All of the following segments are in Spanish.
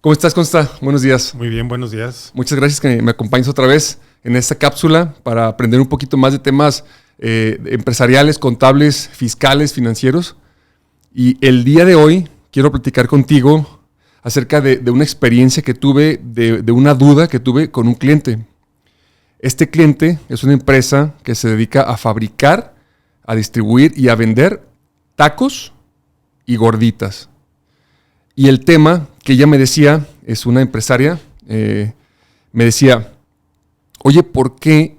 ¿Cómo estás, Consta? Buenos días. Muy bien, buenos días. Muchas gracias que me acompañes otra vez en esta cápsula para aprender un poquito más de temas empresariales, contables, fiscales, financieros. Y el día de hoy quiero platicar contigo acerca de una experiencia que tuve, de una duda que tuve con un cliente. Este cliente es una empresa que se dedica a fabricar, a distribuir y a vender tacos y gorditas. Y el tema que ella me decía, es una empresaria, me decía, oye, ¿por qué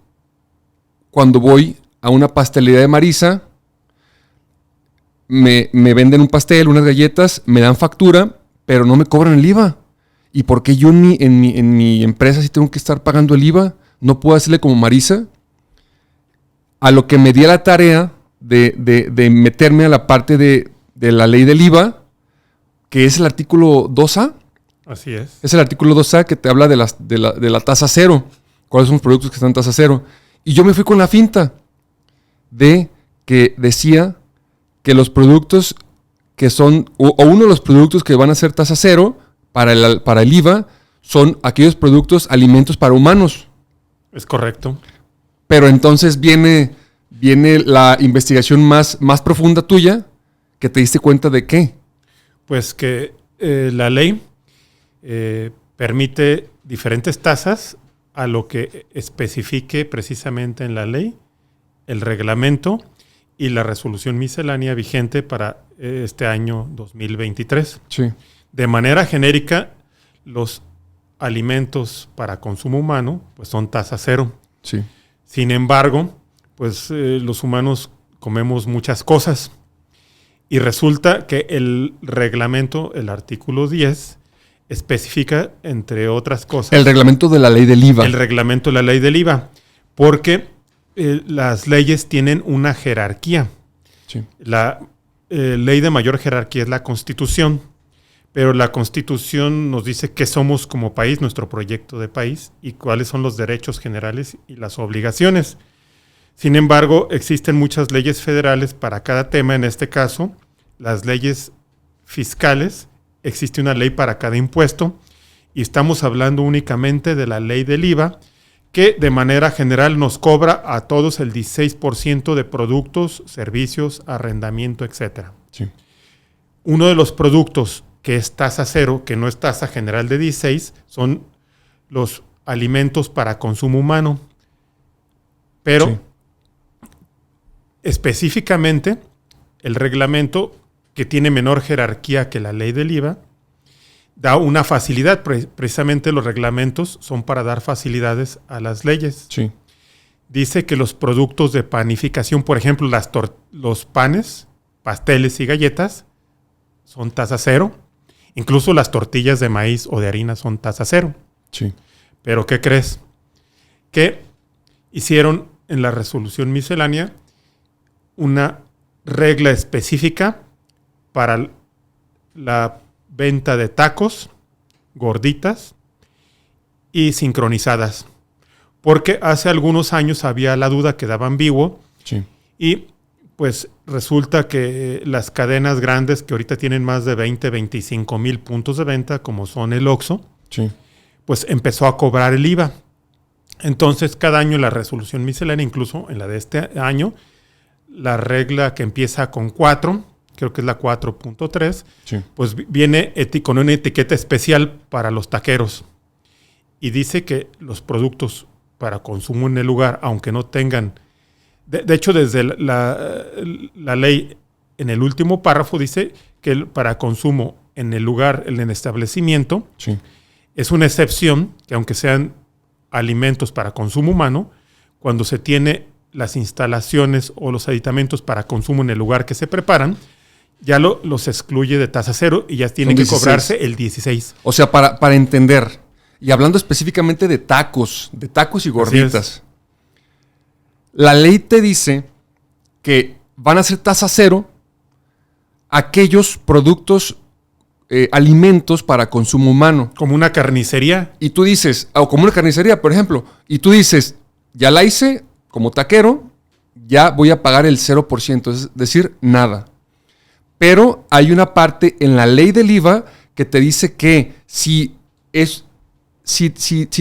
cuando voy a una pastelería de Marisa me venden un pastel, unas galletas, me dan factura, pero no me cobran el IVA? ¿Y por qué yo en mi empresa sí tengo que estar pagando el IVA? ¿No puedo hacerle como Marisa? A lo que me di a la tarea de meterme a la parte de la ley del IVA, que es el artículo 2A. Así es. Es el artículo 2A que te habla de la tasa cero. ¿Cuáles son los productos que están en tasa cero? Y yo me fui con la finta de que decía que los productos que son, o uno de los productos que van a ser tasa cero para el IVA, son aquellos productos, alimentos para humanos. Es correcto. Pero entonces viene la investigación más profunda tuya, que te diste cuenta de qué. Pues que la ley permite diferentes tasas a lo que especifique precisamente en la ley, el reglamento y la resolución miscelánea vigente para este año 2023. Sí. De manera genérica, los alimentos para consumo humano pues son tasa cero. Sí. Sin embargo, pues los humanos comemos muchas cosas. Y resulta que el reglamento, el artículo 10, especifica, entre otras cosas... El reglamento de la ley del IVA. El reglamento de la ley del IVA. Porque las leyes tienen una jerarquía. Sí. La ley de mayor jerarquía es la Constitución. Pero la Constitución nos dice qué somos como país, nuestro proyecto de país, y cuáles son los derechos generales y las obligaciones. Sin embargo, existen muchas leyes federales para cada tema. En este caso, las leyes fiscales, existe una ley para cada impuesto y estamos hablando únicamente de la ley del IVA, que de manera general nos cobra a todos el 16% de productos, servicios, arrendamiento, etc. Sí. Uno de los productos que es tasa cero, que no es tasa general de 16, son los alimentos para consumo humano. Pero... sí. Específicamente, el reglamento, que tiene menor jerarquía que la ley del IVA, da una facilidad. Precisamente los reglamentos son para dar facilidades a las leyes. Sí. Dice que los productos de panificación, por ejemplo, los panes, pasteles y galletas, son tasa cero. Incluso las tortillas de maíz o de harina son tasa cero. Sí. Pero ¿qué crees? Que hicieron en la resolución miscelánea una regla específica para la venta de tacos, gorditas y sincronizadas. Porque hace algunos años había la duda, quedaba ambiguo. Sí. Y pues resulta que las cadenas grandes que ahorita tienen más de 25 mil puntos de venta, como son el Oxxo, Sí. pues empezó a cobrar el IVA. Entonces cada año la resolución miscelánea, incluso en la de este año, la regla que empieza con 4, creo que es la 4.3, Sí. pues viene con una etiqueta especial para los taqueros. Y dice que los productos para consumo en el lugar, aunque no tengan... De hecho, desde la ley, en el último párrafo, dice que para consumo en el lugar, en el establecimiento, Sí. es una excepción que aunque sean alimentos para consumo humano, cuando se tiene las instalaciones o los aditamentos para consumo en el lugar que se preparan, ya los excluye de tasa cero y ya tiene que cobrarse el 16. O sea, para entender, y hablando específicamente de tacos y gorditas, la ley te dice que van a ser tasa cero aquellos productos, alimentos para consumo humano. Como una carnicería. Y tú dices, o como una carnicería, por ejemplo, y tú dices, ya la hice como taquero, ya voy a pagar el 0%, es decir, nada. Pero hay una parte en la ley del IVA que te dice que si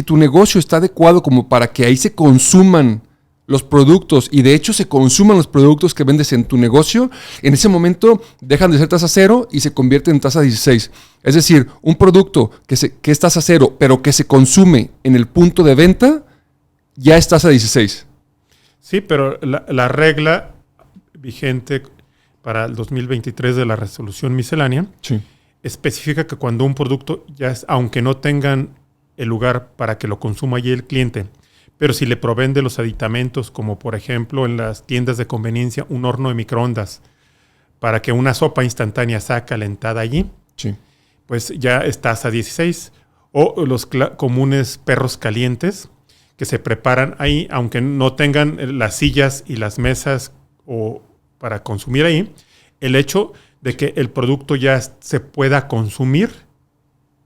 tu negocio está adecuado como para que ahí se consuman los productos, y de hecho se consuman los productos que vendes en tu negocio, en ese momento dejan de ser tasa cero y se convierten en tasa 16. Es decir, un producto que es tasa cero, pero que se consume en el punto de venta, ya es tasa 16. Sí, pero la regla vigente para el 2023 de la resolución miscelánea Sí. especifica que cuando un producto ya es, aunque no tengan el lugar para que lo consuma allí el cliente, pero si le proveen de los aditamentos, como por ejemplo en las tiendas de conveniencia, un horno de microondas, para que una sopa instantánea sea calentada allí, Sí. pues ya es tasa 16. O los comunes perros calientes que se preparan ahí, aunque no tengan las sillas y las mesas o para consumir ahí, el hecho de que el producto ya se pueda consumir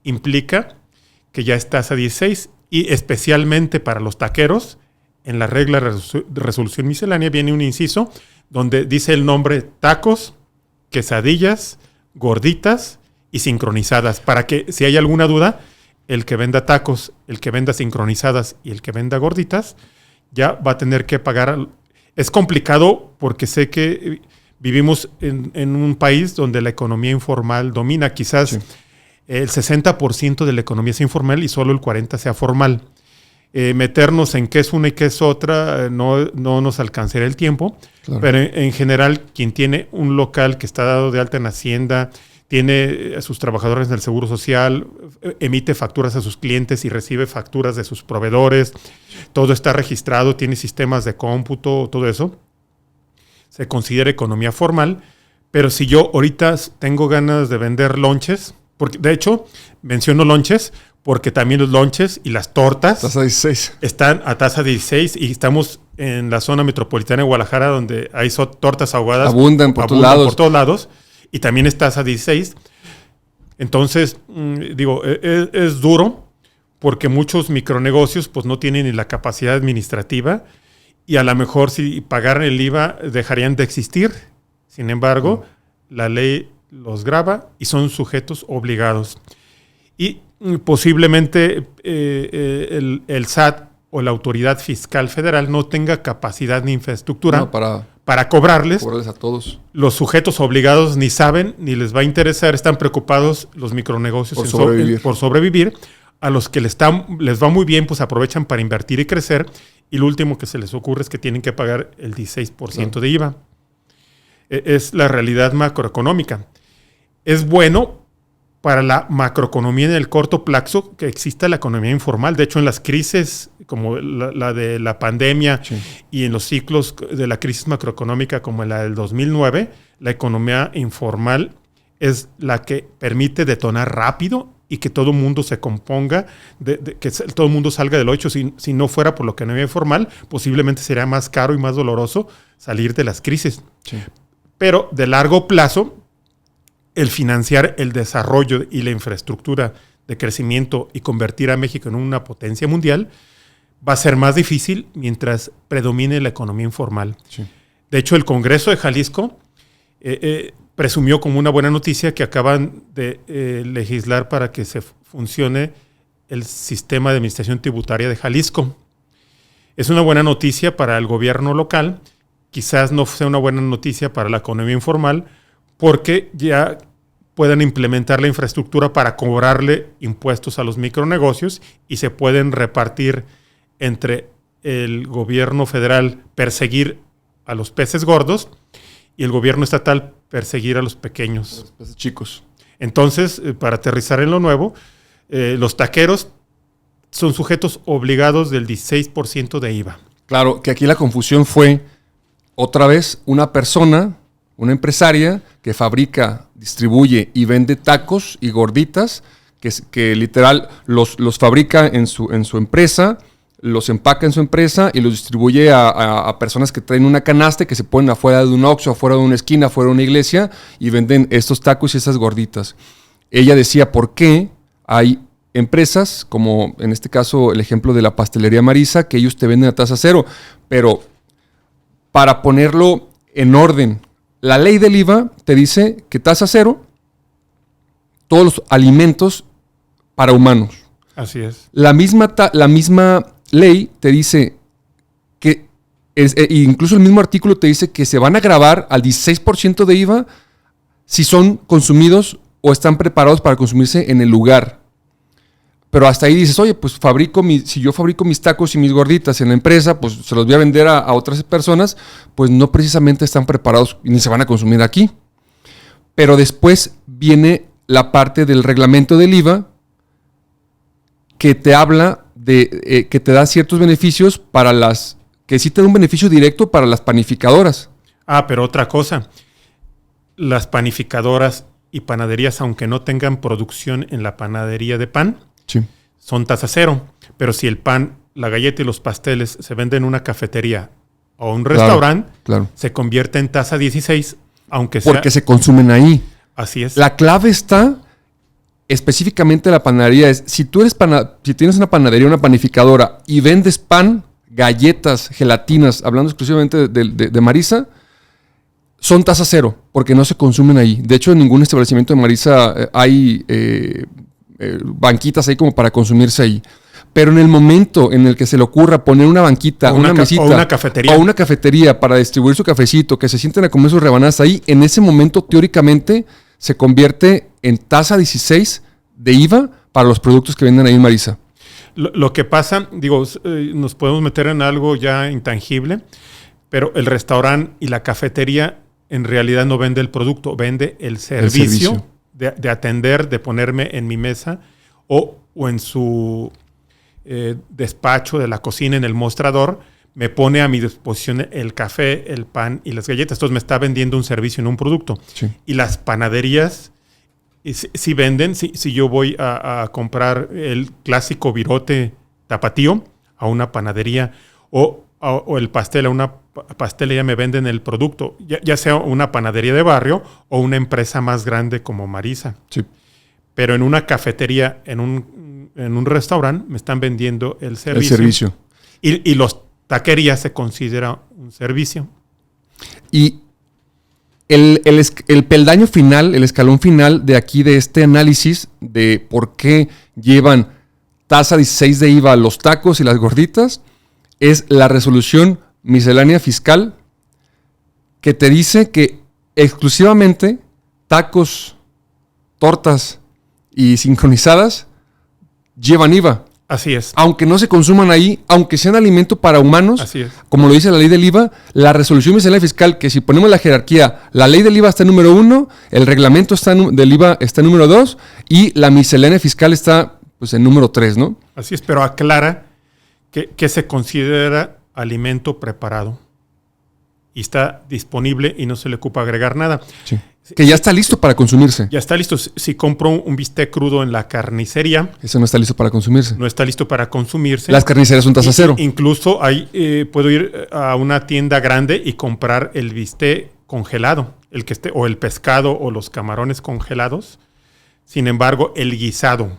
implica que ya es tasa 16. Y especialmente para los taqueros, en la regla de resolución miscelánea viene un inciso donde dice el nombre tacos, quesadillas, gorditas y sincronizadas, para que si hay alguna duda, el que venda tacos, el que venda sincronizadas y el que venda gorditas, ya va a tener que pagar. Es complicado porque sé que vivimos en un país donde la economía informal domina. Quizás sí. El 60% de la economía es informal y solo el 40% sea formal. Meternos en qué es una y qué es otra no nos alcanzaría el tiempo, claro. Pero en general quien tiene un local que está dado de alta en Hacienda, tiene a sus trabajadores del Seguro Social, emite facturas a sus clientes y recibe facturas de sus proveedores, todo está registrado, tiene sistemas de cómputo, todo eso, se considera economía formal. Pero si yo ahorita tengo ganas de vender lonches, porque de hecho menciono lonches porque también los lonches y las tortas tasa 16. Están a tasa 16 y estamos en la zona metropolitana de Guadalajara donde hay tortas ahogadas. Abundan por todos lados. Y también es tasa 16. Entonces, digo, es duro porque muchos micronegocios pues no tienen ni la capacidad administrativa y a lo mejor si pagaran el IVA dejarían de existir. Sin embargo, la ley los grava y son sujetos obligados. Y posiblemente el SAT o la Autoridad Fiscal Federal no tenga capacidad ni infraestructura para cobrarles a todos. Los sujetos obligados ni saben, ni les va a interesar, están preocupados los micronegocios por sobrevivir. A los que les va muy bien, pues aprovechan para invertir y crecer. Y lo último que se les ocurre es que tienen que pagar el 16% de IVA. Es la realidad macroeconómica. Es bueno para la macroeconomía en el corto plazo que exista la economía informal. De hecho, en las crisis como la de la pandemia sí. Y en los ciclos de la crisis macroeconómica como la del 2009, la economía informal es la que permite detonar rápido y que todo el mundo se componga, que todo el mundo salga del hoyo. Si no fuera por la economía informal, posiblemente sería más caro y más doloroso salir de las crisis. Sí. Pero de largo plazo, el financiar el desarrollo y la infraestructura de crecimiento y convertir a México en una potencia mundial va a ser más difícil mientras predomine la economía informal. Sí. De hecho, el Congreso de Jalisco presumió como una buena noticia que acaban de legislar para que se funcione el sistema de administración tributaria de Jalisco. Es una buena noticia para el gobierno local, quizás no sea una buena noticia para la economía informal, porque ya pueden implementar la infraestructura para cobrarle impuestos a los micronegocios y se pueden repartir entre el gobierno federal perseguir a los peces gordos y el gobierno estatal perseguir a los pequeños. Los peces chicos. Entonces, para aterrizar en lo nuevo, los taqueros son sujetos obligados del 16% de IVA. Claro, que aquí la confusión fue otra vez una persona, una empresaria que fabrica, distribuye y vende tacos y gorditas, que literal los fabrica en su empresa, los empaca en su empresa y los distribuye a personas que traen una canasta que se ponen afuera de un Oxxo, afuera de una esquina, afuera de una iglesia y venden estos tacos y esas gorditas. Ella decía por qué hay empresas, como en este caso el ejemplo de la pastelería Marisa, que ellos te venden a tasa cero, pero para ponerlo en orden, la ley del IVA te dice que tasa cero todos los alimentos para humanos. Así es. La misma ley te dice que, incluso el mismo artículo te dice que se van a gravar al 16% de IVA si son consumidos o están preparados para consumirse en el lugar. Pero hasta ahí dices, oye, pues si yo fabrico mis tacos y mis gorditas en la empresa, pues se los voy a vender a otras personas, pues no precisamente están preparados ni se van a consumir aquí. Pero después viene la parte del reglamento del IVA que te habla de que te da ciertos beneficios que sí te da un beneficio directo para las panificadoras. Pero otra cosa, las panificadoras y panaderías, aunque no tengan producción en la panadería de pan, sí, son tasa cero. Pero si el pan, la galleta y los pasteles se venden en una cafetería o un restaurante, claro, se convierte en tasa 16, aunque porque se consumen ahí. Así es. La clave está específicamente en la panadería. Si tienes una panadería, una panificadora y vendes pan, galletas, gelatinas, hablando exclusivamente de Marisa, son tasa cero, porque no se consumen ahí. De hecho, en ningún establecimiento de Marisa hay banquitas ahí como para consumirse ahí. Pero en el momento en el que se le ocurra poner una banquita, una mesita o una cafetería para distribuir su cafecito, que se sienten a comer sus rebanadas ahí, en ese momento teóricamente se convierte en tasa 16 de IVA para los productos que venden ahí en Marisa. Lo que pasa, nos podemos meter en algo ya intangible, pero el restaurante y la cafetería en realidad no vende el producto, vende el servicio. De atender, de ponerme en mi mesa o en su despacho de la cocina, en el mostrador, me pone a mi disposición el café, el pan y las galletas. Entonces me está vendiendo un servicio, no un producto. Sí. Y las panaderías sí venden. Si yo voy a comprar el clásico virote tapatío a una panadería o el pastel a una pastelería, me venden el producto, ya sea una panadería de barrio o una empresa más grande como Marisa. Sí. Pero en una cafetería, en un restaurante, me están vendiendo el servicio. El servicio. Y los taquerías se considera un servicio. Y el peldaño final, el escalón final de aquí, de este análisis de por qué llevan tasa 16 de IVA los tacos y las gorditas, es la resolución miscelánea fiscal que te dice que exclusivamente tacos, tortas y sincronizadas llevan IVA. Así es. Aunque no se consuman ahí, aunque sean alimento para humanos, así es, como lo dice la ley del IVA, la resolución miscelánea fiscal, que si ponemos la jerarquía, la ley del IVA está en número 1, el reglamento del IVA está en número 2 y la miscelánea fiscal está pues en número 3, ¿no? Así es, pero aclara que se considera alimento preparado y está disponible y no se le ocupa agregar nada. Sí. Que ya está listo para consumirse. Ya está listo. Si compro un bistec crudo en la carnicería, eso no está listo para consumirse. No está listo para consumirse. Las carnicerías son tasa cero. Incluso puedo ir a una tienda grande y comprar el bistec congelado, o el pescado o los camarones congelados. Sin embargo, el guisado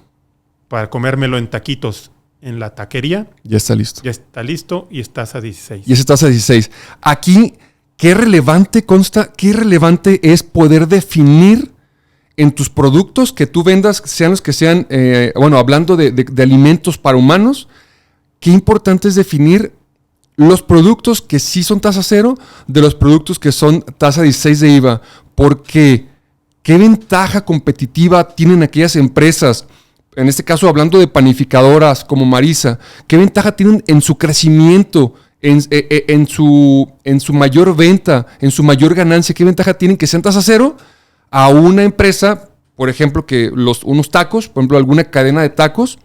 para comérmelo en taquitos en la taquería ya está listo. Ya está listo y es tasa 16. Y esa tasa 16. Aquí, ¿qué relevante es poder definir en tus productos que tú vendas, sean los que sean, hablando de alimentos para humanos, qué importante es definir los productos que sí son tasa cero de los productos que son tasa 16 de IVA? Porque, ¿qué ventaja competitiva tienen aquellas empresas? En este caso, hablando de panificadoras como Marisa, ¿qué ventaja tienen en su crecimiento, en su mayor venta, en su mayor ganancia? ¿Qué ventaja tienen que sean tasa cero a una empresa, por ejemplo, que unos tacos, por ejemplo, alguna cadena de tacos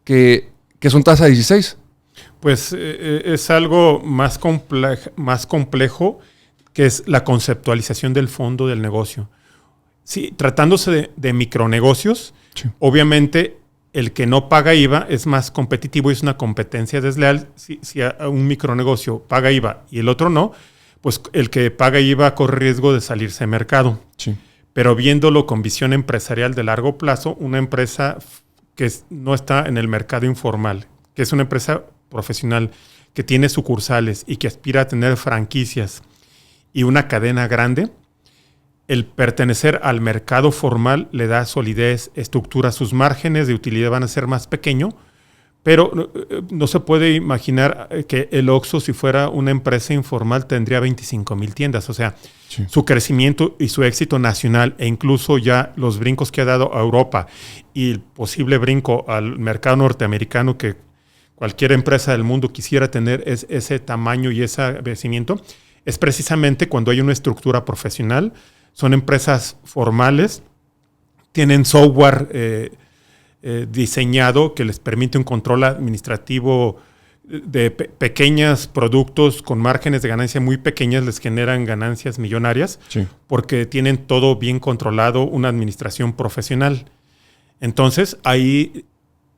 que son tasa 16? Pues es algo más complejo, que es la conceptualización del fondo del negocio. Sí, tratándose de micronegocios, sí, obviamente el que no paga IVA es más competitivo y es una competencia desleal. Si a un micronegocio paga IVA y el otro no, pues el que paga IVA corre riesgo de salirse de mercado. Sí. Pero viéndolo con visión empresarial de largo plazo, una empresa que no está en el mercado informal, que es una empresa profesional, que tiene sucursales y que aspira a tener franquicias y una cadena grande, el pertenecer al mercado formal le da solidez, estructura, sus márgenes de utilidad van a ser más pequeños, pero no se puede imaginar que el Oxxo, si fuera una empresa informal, tendría 25,000 tiendas. O sea, sí, su crecimiento y su éxito nacional e incluso ya los brincos que ha dado a Europa y el posible brinco al mercado norteamericano que cualquier empresa del mundo quisiera tener ese tamaño y ese crecimiento, es precisamente cuando hay una estructura profesional. Son empresas formales, tienen software diseñado que les permite un control administrativo de pequeños productos con márgenes de ganancia muy pequeñas, les generan ganancias millonarias, sí, porque tienen todo bien controlado, una administración profesional. Entonces, ahí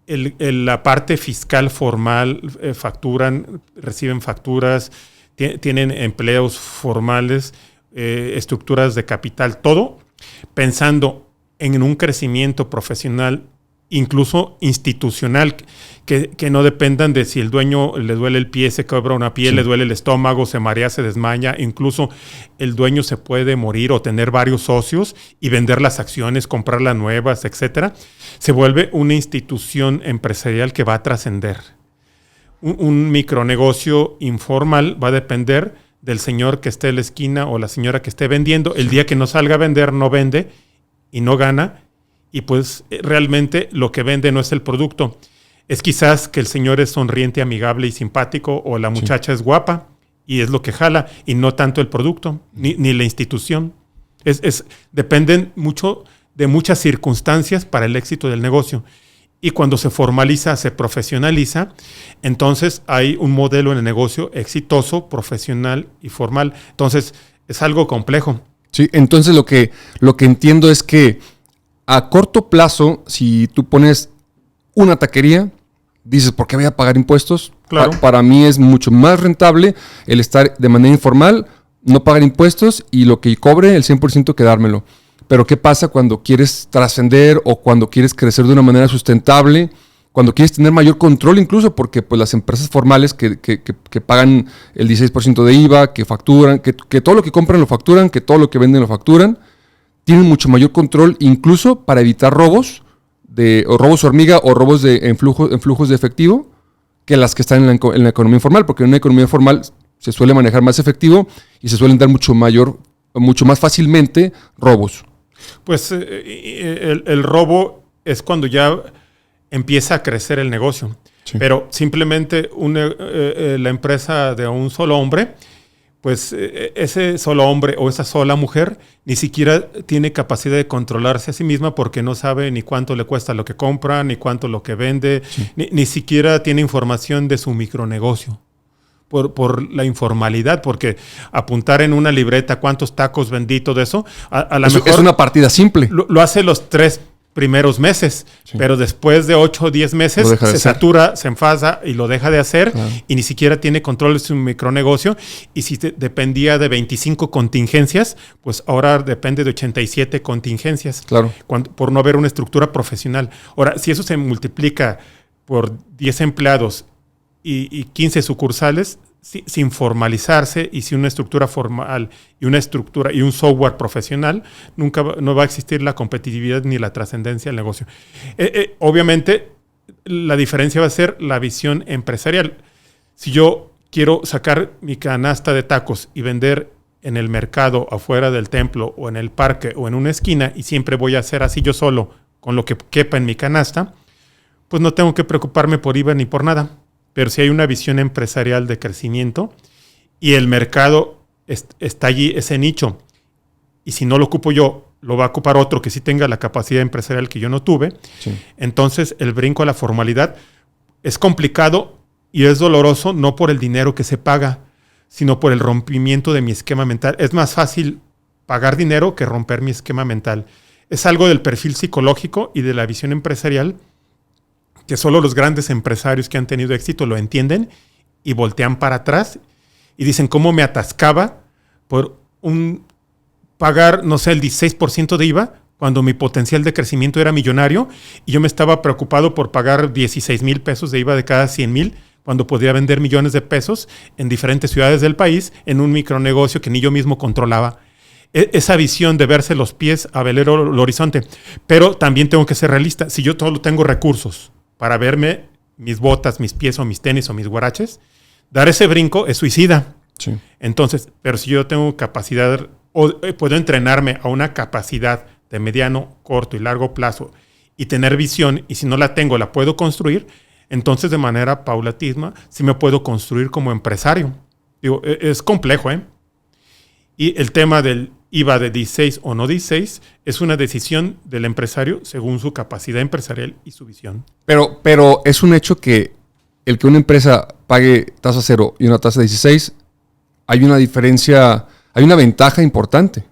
la parte fiscal formal, facturan, reciben facturas, tienen empleos formales, estructuras de capital, todo pensando en un crecimiento profesional, incluso institucional, que no dependan de si el dueño le duele el pie, se quebra una piel, sí, le duele el estómago, se marea, se desmaya. Incluso el dueño se puede morir o tener varios socios y vender las acciones, comprar las nuevas, etcétera. Se vuelve una institución empresarial que va a trascender. Un micronegocio informal va a depender del señor que esté en la esquina o la señora que esté vendiendo. El día que no salga a vender, no vende y no gana. Y pues realmente lo que vende no es el producto. Es quizás que el señor es sonriente, amigable y simpático, o la muchacha, sí, es guapa y es lo que jala, y no tanto el producto, ni la institución. Dependen mucho de muchas circunstancias para el éxito del negocio. Y cuando se formaliza, se profesionaliza, entonces hay un modelo en el negocio exitoso, profesional y formal. Entonces es algo complejo. Sí, entonces lo que entiendo es que a corto plazo, si tú pones una taquería, dices, ¿por qué voy a pagar impuestos? Claro. Para mí es mucho más rentable el estar de manera informal, no pagar impuestos y lo que cobre, el 100% quedármelo. Pero ¿qué pasa cuando quieres trascender o cuando quieres crecer de una manera sustentable? Cuando quieres tener mayor control incluso, porque pues, las empresas formales que pagan el 16% de IVA, que facturan, que todo lo que compran lo facturan, que todo lo que venden lo facturan, tienen mucho mayor control incluso para evitar robos, o robos hormiga o robos en flujos de efectivo, que las que están en la economía informal, porque en una economía formal se suele manejar más efectivo y se suelen dar mucho más fácilmente robos. Pues el robo es cuando ya empieza a crecer el negocio. Sí. Pero simplemente la empresa de un solo hombre, pues ese solo hombre o esa sola mujer ni siquiera tiene capacidad de controlarse a sí misma porque no sabe ni cuánto le cuesta lo que compra, ni cuánto lo que vende, sí, ni siquiera tiene información de su micronegocio. Por la informalidad, porque apuntar en una libreta cuántos tacos vendí, todo eso, a lo mejor es una partida simple. Lo hace los 3 primeros meses, sí, pero después de 8 o 10 meses se satura, se enfada y lo deja de hacer, claro, y ni siquiera tiene control de su micronegocio. Y si dependía de 25 contingencias, pues ahora depende de 87 contingencias, claro, por no haber una estructura profesional. Ahora, si eso se multiplica por 10 empleados y 15 sucursales, sin formalizarse y sin una estructura formal y un software profesional, no va a existir la competitividad ni la trascendencia del negocio. Obviamente, la diferencia va a ser la visión empresarial. Si yo quiero sacar mi canasta de tacos y vender en el mercado, afuera del templo, o en el parque, o en una esquina, y siempre voy a hacer así yo solo, con lo que quepa en mi canasta, pues no tengo que preocuparme por IVA ni por nada. Pero si hay una visión empresarial de crecimiento y el mercado está allí, ese nicho, y si no lo ocupo yo, lo va a ocupar otro que sí tenga la capacidad empresarial que yo no tuve, sí, entonces el brinco a la formalidad es complicado y es doloroso no por el dinero que se paga, sino por el rompimiento de mi esquema mental. Es más fácil pagar dinero que romper mi esquema mental. Es algo del perfil psicológico y de la visión empresarial que solo los grandes empresarios que han tenido éxito lo entienden y voltean para atrás y dicen cómo me atascaba por pagar, no sé, el 16% de IVA cuando mi potencial de crecimiento era millonario y yo me estaba preocupado por pagar 16,000 pesos de IVA de cada 100,000 cuando podía vender millones de pesos en diferentes ciudades del país en un micronegocio que ni yo mismo controlaba. esa visión de verse los pies a ver el horizonte. Pero también tengo que ser realista. Si yo solo tengo recursos para verme mis botas, mis pies o mis tenis o mis guaraches, dar ese brinco es suicida. Sí. Entonces, pero si yo tengo capacidad o puedo entrenarme a una capacidad de mediano, corto y largo plazo y tener visión, y si no la tengo, la puedo construir, entonces de manera paulatina sí me puedo construir como empresario. Digo, es complejo, ¿eh? Y el tema del IVA de 16 o no 16 es una decisión del empresario según su capacidad empresarial y su visión. Pero es un hecho que el que una empresa pague tasa 0 y una tasa 16, hay una diferencia, hay una ventaja importante.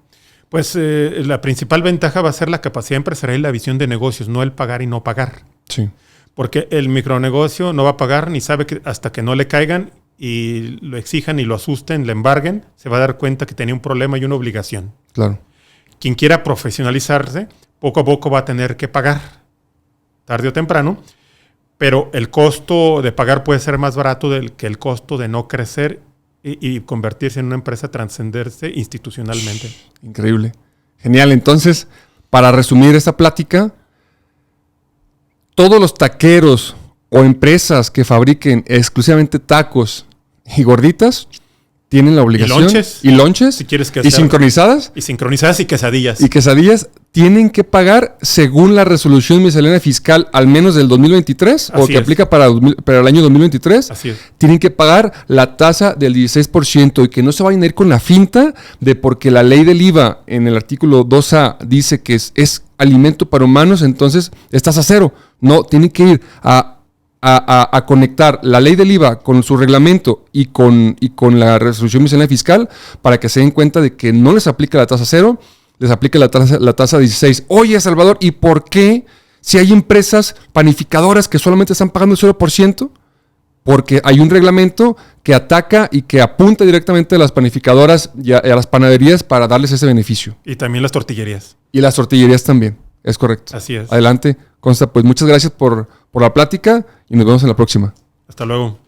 Pues la principal ventaja va a ser la capacidad empresarial y la visión de negocios, no el pagar y no pagar. Sí. Porque el micronegocio no va a pagar ni sabe que hasta que no le caigan y lo exijan y lo asusten, le embarguen, se va a dar cuenta que tenía un problema y una obligación. Claro. Quien quiera profesionalizarse, poco a poco va a tener que pagar, tarde o temprano, pero el costo de pagar puede ser más barato que el costo de no crecer y convertirse en una empresa, trascenderse institucionalmente. Increíble. Genial. Entonces, para resumir esta plática, todos los taqueros o empresas que fabriquen exclusivamente tacos y gorditas tienen la obligación. Y lonches. Si quieres que y sincronizadas. Y sincronizadas y quesadillas. Y quesadillas tienen que pagar según la resolución miscelánea fiscal al menos del 2023 o que aplica para el año 2023. Así es. Tienen que pagar la tasa del 16% y que no se vayan a ir con la finta de porque la ley del IVA en el artículo 2A dice que es alimento para humanos, entonces es tasa 0. No, tienen que ir a conectar la ley del IVA con su reglamento y con la resolución miscelánea fiscal para que se den cuenta de que no les aplica la tasa 0, les aplica la tasa 16. Oye, Salvador, ¿y por qué si hay empresas panificadoras que solamente están pagando el 0%? Porque hay un reglamento que ataca y que apunta directamente a las panificadoras y a las panaderías para darles ese beneficio. Y también las tortillerías. Y las tortillerías también, es correcto. Así es. Adelante, Consta, pues muchas gracias por la plática y nos vemos en la próxima. Hasta luego.